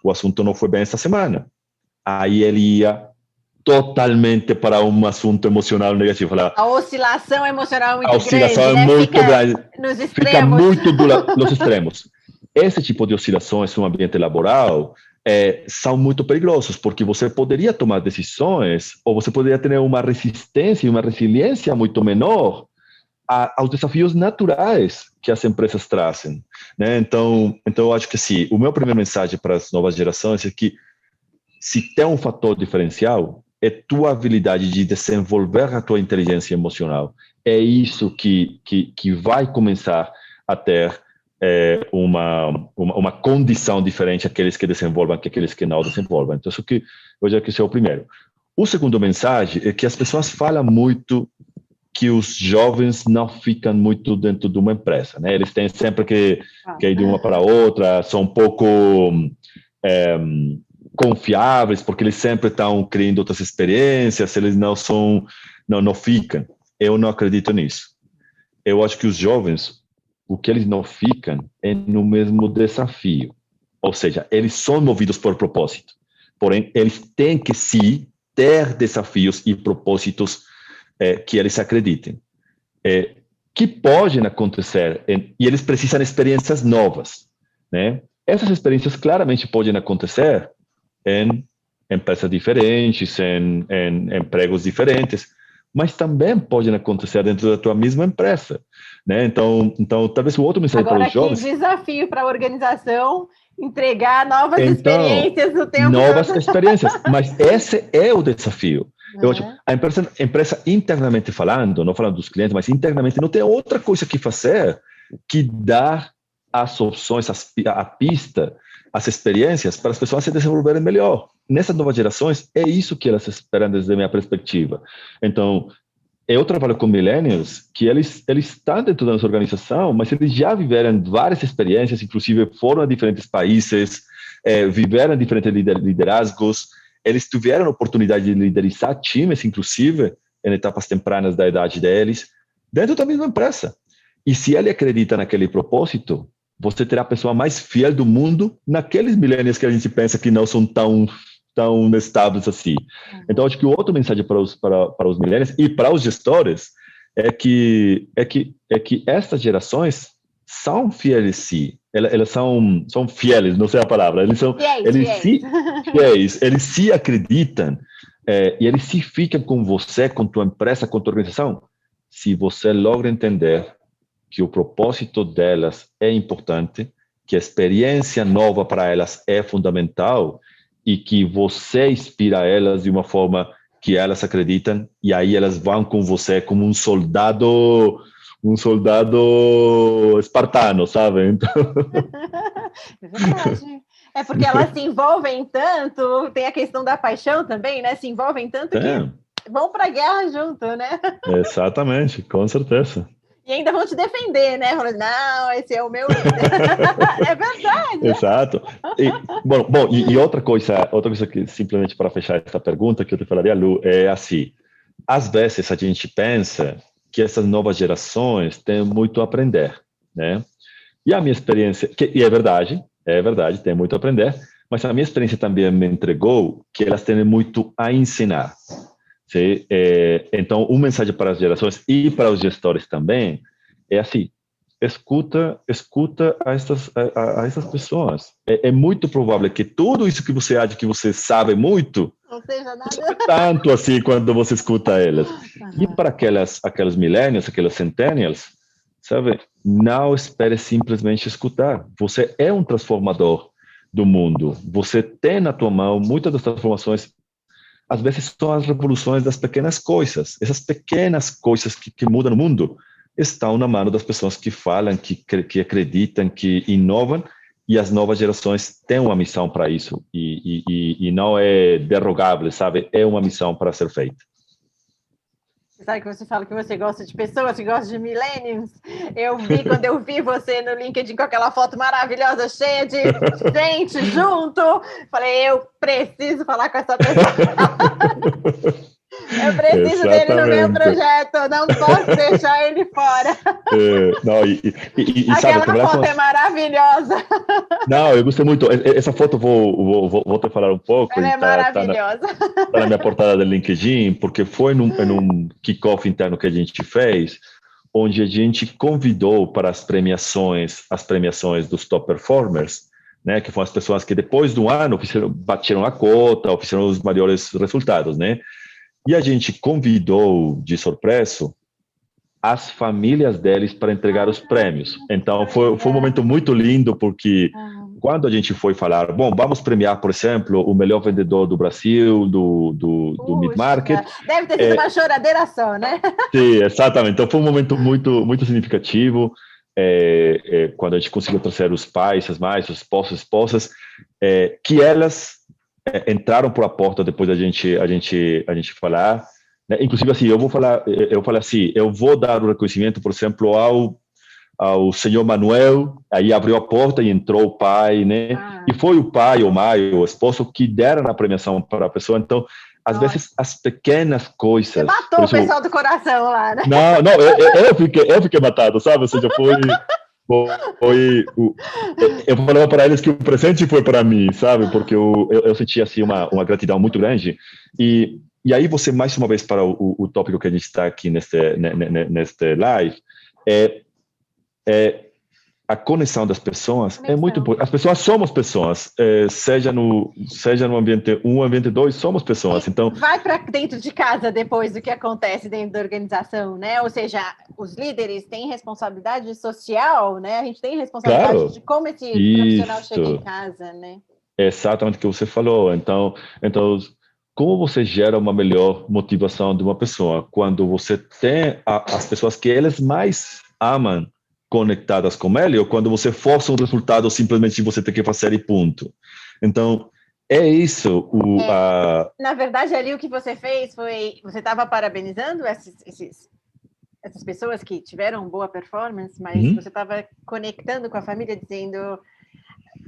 o assunto não foi bem essa semana. Aí ele ia totalmente para um assunto emocional negativo. Falava, a oscilação emocional é muito grande. A oscilação é muito grande. Nos extremos. Fica muito nos extremos. Esse tipo de oscilações no ambiente laboral são muito perigosos, porque você poderia tomar decisões ou você poderia ter uma resistência e uma resiliência muito menor aos desafios naturais que as empresas trazem, né? Então eu acho que sim, o meu primeiro mensagem para as novas gerações é que se tem um fator diferencial, é tua habilidade de desenvolver a tua inteligência emocional. É isso que vai começar a ter uma condição diferente aqueles que desenvolvem que aqueles que não desenvolvem. Então, isso que eu já que esse é o primeiro. O segundo mensagem é que as pessoas falam muito que os jovens não ficam muito dentro de uma empresa, né? Eles têm sempre que ir de uma para outra, são um pouco confiáveis, porque eles sempre estão criando outras experiências, eles não ficam. Eu não acredito nisso. Eu acho que os jovens, o que eles não ficam é no mesmo desafio. Ou seja, eles são movidos por propósito. Porém, eles têm que sim ter desafios e propósitos que eles acreditem. Que podem acontecer, e eles precisam de experiências novas, né? Essas experiências claramente podem acontecer em empresas diferentes, em empregos diferentes, mas também podem acontecer dentro da tua mesma empresa, né? Então talvez o outro mensagem para os jovens... Agora, que desafio para a organização entregar novas experiências no tempo novas experiências, mas esse é o desafio. Eu acho, a empresa internamente falando, não falando dos clientes, mas internamente não tem outra coisa que fazer que dar as opções, a pista, as experiências para as pessoas se desenvolverem melhor. Nessas novas gerações, é isso que elas esperam desde a minha perspectiva. Então, eu trabalho com millennials que eles estão dentro da nossa organização, mas eles já viveram várias experiências, inclusive foram a diferentes países, viveram diferentes liderazgos, eles tiveram a oportunidade de liderizar times, inclusive, em etapas tempranas da idade deles, dentro da mesma empresa. E se ele acredita naquele propósito, você terá a pessoa mais fiel do mundo naqueles millennials que a gente pensa que não são tão estáveis assim. Então, acho que o outro mensagem para os millennials e para os gestores é que estas gerações são fiéis, sim. Elas são fiéis, não sei a palavra. Eles se acreditam e eles se ficam com você, com tua empresa, com tua organização, se você logra entender que o propósito delas é importante, que a experiência nova para elas é fundamental e que você inspira elas de uma forma que elas acreditam, e aí elas vão com você como um soldado espartano, sabe? Então... É verdade. É porque elas se envolvem tanto, tem a questão da paixão também, né? Se envolvem tanto que vão para a guerra junto, né? Exatamente, com certeza. E ainda vão te defender, né? Falando, não, esse é o meu líder. É verdade. Exato. E outra coisa que simplesmente para fechar essa pergunta que eu te falaria, Lu, é assim, às vezes a gente pensa que essas novas gerações têm muito a aprender, né? E a minha experiência, e é verdade, tem muito a aprender, mas a minha experiência também me entregou que elas têm muito a ensinar. Sim? Então, uma mensagem para as gerações e para os gestores também é assim: escuta a essas pessoas. É muito provável que tudo isso que você acha que você sabe muito, Não seja não nada. sabe tanto assim quando você escuta elas. E para aquelas millennials, aquelas centennials, sabe? Não espere simplesmente escutar. Você é um transformador do mundo. Você tem na tua mão muitas das transformações. Às vezes são as revoluções das pequenas coisas. Essas pequenas coisas que mudam o mundo estão na mão das pessoas que falam, que acreditam, que inovam, e as novas gerações têm uma missão para isso, e não é derrogável, sabe? É uma missão para ser feita. Você sabe que você fala que você gosta de pessoas, que gosta de millennials? Quando eu vi você no LinkedIn com aquela foto maravilhosa, cheia de gente junto, falei, eu preciso falar com essa pessoa. Eu preciso dele no meu projeto, não posso deixar ele fora. Aquela foto é maravilhosa. Não, eu gostei muito. Essa foto vou te falar um pouco. Ela é maravilhosa. Tá na minha portada do LinkedIn, porque foi num kickoff interno que a gente fez, onde a gente convidou para as premiações dos top performers, né, que foram as pessoas que depois do ano bateram a cota, ou fizeram os maiores resultados, né? E a gente convidou de surpresa as famílias deles para entregar os prêmios. Então, foi um momento muito lindo, porque quando a gente foi falar, bom, vamos premiar, por exemplo, o melhor vendedor do Brasil, do mid-market. Deve ter sido uma choradeira só, né? Sim, exatamente. Então, foi um momento muito, muito significativo, quando a gente conseguiu trazer os pais, as mães, os esposas, que elas entraram por a porta depois da gente falar, né? Inclusive assim, eu falei assim, eu vou dar o reconhecimento, por exemplo, ao senhor Manuel. Aí abriu a porta e entrou o pai, né? E foi o pai, o o esposo, que deram a premiação para a pessoa. Então, às vezes, as pequenas coisas... Você matou o pessoal do coração lá, né? Não, eu fiquei matado, sabe? Ou seja, eu falava para eles que o presente foi para mim, sabe? Porque eu senti assim uma gratidão muito grande. E aí você, mais uma vez, para o tópico que a gente está aqui neste live, a conexão das pessoas é muito importante. As pessoas somos pessoas, seja no ambiente 1, ambiente 2, somos pessoas. Então, vai para dentro de casa depois do que acontece dentro da organização, né? Ou seja, os líderes têm responsabilidade social, né? A gente tem responsabilidade de como esse profissional chega em casa, né? É exatamente o que você falou. Então, como você gera uma melhor motivação de uma pessoa quando você tem as pessoas que eles mais amam conectadas com ele, ou quando você força um resultado simplesmente você tem que fazer e ponto. Então, é isso. Na verdade, ali o que você fez foi... Você estava parabenizando essas pessoas que tiveram boa performance, mas você estava conectando com a família, dizendo...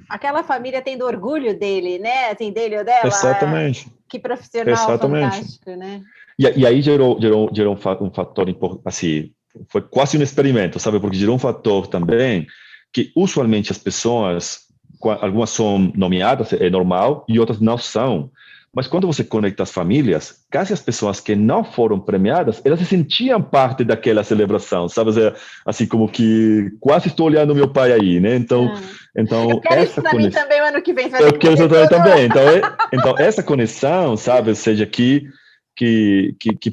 Aquela família tendo orgulho dele, né? Assim, dele ou dela. Exatamente. Que profissional fantástico, né? E aí gerou um fator importante, assim, foi quase um experimento, sabe? Porque gerou um fator também que usualmente as pessoas, algumas são nomeadas, é normal, e outras não são. Mas quando você conecta as famílias, quase as pessoas que não foram premiadas, elas se sentiam parte daquela celebração, sabe? Assim como que quase estou olhando meu pai aí, né? Então eu quero isso para mim também o ano que vem. Eu quero isso para mim também. Então essa conexão, sabe? Ou seja, que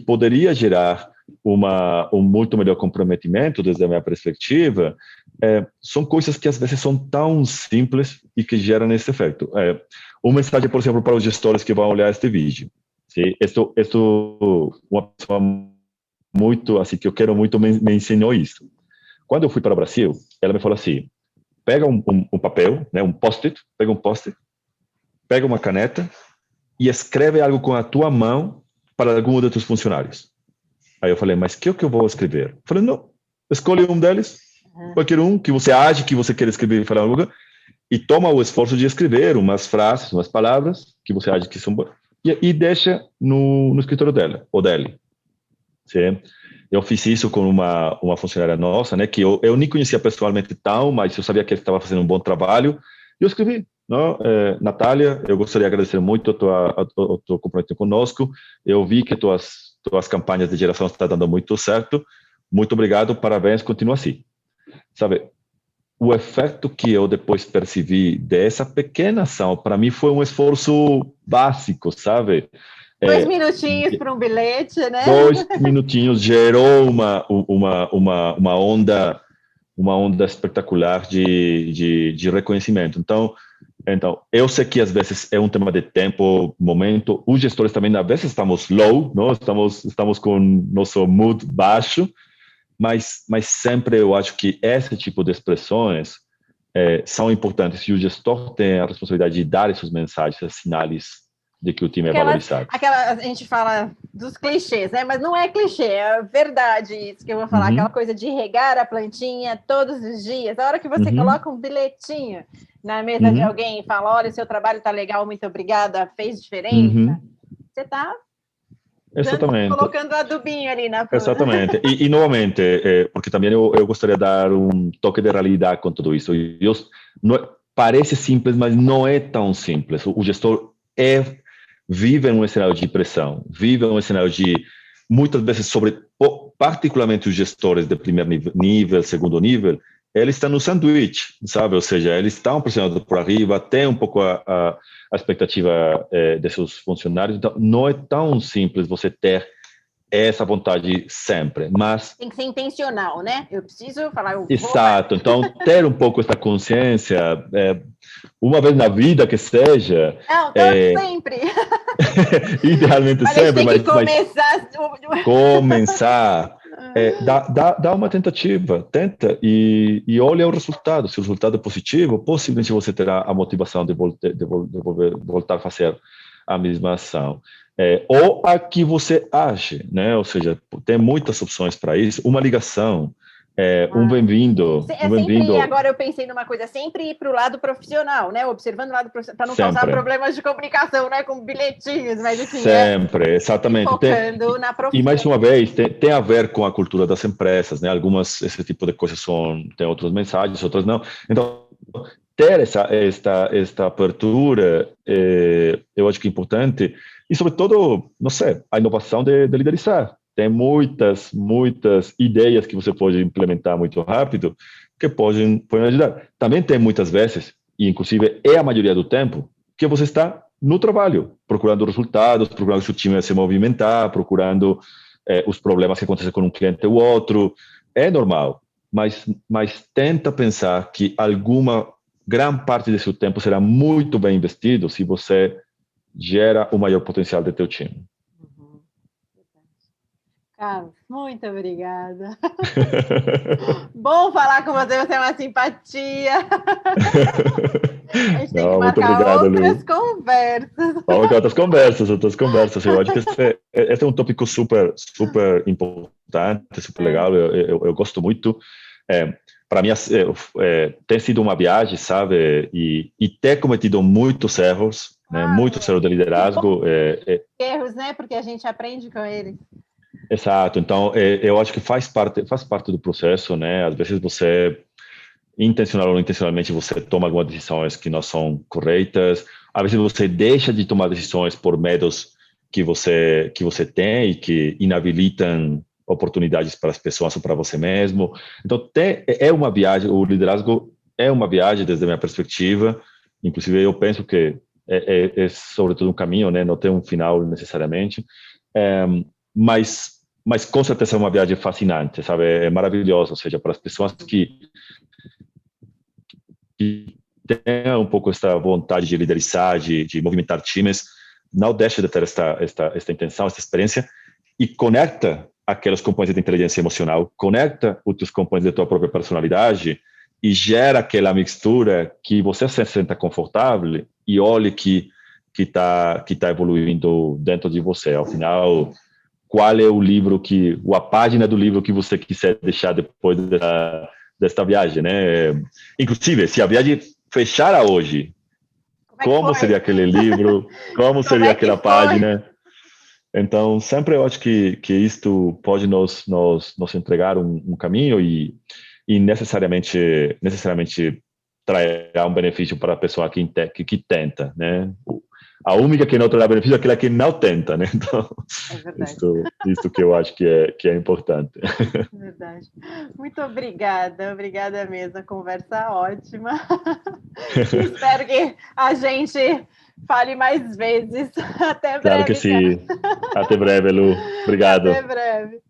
poderia gerar um muito melhor comprometimento desde a minha perspectiva, são coisas que às vezes são tão simples e que geram esse efeito. Uma mensagem, por exemplo, para os gestores que vão olhar este vídeo. Uma pessoa muito, assim, que eu quero muito, me ensinou isso. Quando eu fui para o Brasil, ela me falou assim, pega um papel, né, um post-it, pega uma caneta e escreve algo com a tua mão para algum dos teus funcionários. Aí eu falei, mas o que eu vou escrever? Eu falei, não, escolhe um deles, qualquer um que você acha que você quer escrever e falar algo, e toma o esforço de escrever umas frases, umas palavras que você acha que são boas, e deixa no escritório dela, ou dele. Sim. Eu fiz isso com uma funcionária nossa, né, que eu nem conhecia pessoalmente tão, mas eu sabia que ele estava fazendo um bom trabalho, e eu escrevi, não? Natália, eu gostaria de agradecer muito a tua comprometimento conosco, eu vi que tuas campanhas de geração estão dando muito certo, muito obrigado, parabéns, continua assim. Sabe, o efeito que eu depois percebi dessa pequena ação, para mim foi um esforço básico, sabe? 2 minutinhos para um bilhete, né? 2 minutinhos gerou uma onda espetacular de reconhecimento. Então, eu sei que às vezes é um tema de tempo, momento. Os gestores também, às vezes, estamos low, não? Estamos com nosso mood baixo, mas sempre eu acho que esse tipo de expressões são importantes e o gestor tem a responsabilidade de dar essas mensagens, esses sinais de que o time é valorizado. A gente fala dos clichês, né? Mas não é clichê, é verdade isso que eu vou falar. Aquela coisa de regar a plantinha todos os dias. A hora que você coloca um bilhetinho na mesa de alguém e fala, olha, seu trabalho tá legal, muito obrigada, fez diferença. Você tá colocando adubinho ali na planta. Exatamente. E novamente, porque também eu gostaria de dar um toque de realidade com tudo isso. Parece simples, mas não é tão simples. O gestor vive em um cenário de pressão, vive em um cenário de, muitas vezes, particularmente os gestores de primeiro nível, segundo nível, eles estão no sanduíche, sabe? Ou seja, eles estão pressionados por arriba, tem um pouco a expectativa de seus funcionários, então não é tão simples você ter essa vontade sempre, mas... Tem que ser intencional, né? Eu preciso falar... Exato, então ter um pouco essa consciência, uma vez na vida que seja... Não, sempre! Idealmente mas sempre, mas começar... dá uma tentativa, tenta e olha o resultado. Se o resultado é positivo, possivelmente você terá a motivação de voltar a fazer a mesma ação. Ou a que você age, né? Ou seja, tem muitas opções para isso. Uma ligação, um bem-vindo. Agora eu pensei numa coisa, sempre ir para o lado profissional, né? Observando o lado profissional, para não causar problemas de comunicação, né? Com bilhetinhos, mas assim... Sempre, exatamente. Focando na profissão. E mais uma vez, tem a ver com a cultura das empresas, né? Algumas, esse tipo de coisas tem outras mensagens, outras não. Então, ter esta abertura, eu acho que é importante. E, sobretudo, não sei, a inovação de liderizar. Tem muitas ideias que você pode implementar muito rápido que podem ajudar. Também tem muitas vezes, e inclusive a maioria do tempo, que você está no trabalho, procurando resultados, procurando que o time se movimentar, procurando os problemas que acontecem com um cliente ou outro. É normal, mas tenta pensar que grande parte do seu tempo será muito bem investido se você gera o maior potencial do teu time. Carlos, muito obrigada. Bom falar com você, você é uma simpatia. A gente tem que marcar outras conversas. Vamos marcar outras conversas. Eu acho que esse é um tópico super importante, super legal. Eu gosto muito. Para mim, tem sido uma viagem, sabe? E ter cometido muitos erros, né? Muitos erros de liderazgo. Erros, né? Porque a gente aprende com eles. Exato. Então, eu acho que faz parte do processo, né? Às vezes você, intencional ou não intencionalmente, você toma algumas decisões que não são corretas. Às vezes você deixa de tomar decisões por medos que você tem e que inabilitam oportunidades para as pessoas ou para você mesmo. Então, é uma viagem, o liderazgo é uma viagem desde a minha perspectiva. Inclusive, eu penso que é sobretudo um caminho, né? Não tem um final necessariamente. Mas com certeza é uma viagem fascinante, sabe? É maravilhoso, ou seja, para as pessoas que tenham um pouco essa vontade de liderizar, de movimentar times, não deixe de ter esta intenção, esta experiência, e conecta aqueles componentes de inteligência emocional, conecta os teus componentes da tua própria personalidade e gera aquela mistura que você se sinta confortável e olhe que está evoluindo dentro de você. Ao final, qual é o livro a página do livro que você quiser deixar depois desta viagem, né? Inclusive, se a viagem fechara hoje, como seria aquele livro? Como seria aquela página? Então, sempre eu acho que isto pode nos entregar um caminho e necessariamente trará um benefício para a pessoa que tenta, né? A única que não terá benefício é aquela que não tenta, né? Então, isso que eu acho que é importante. Verdade. Muito obrigada mesmo, a conversa ótima. Espero que a gente fale mais vezes. Até breve. Claro que sim. Até breve, Lu. Obrigado. Até breve.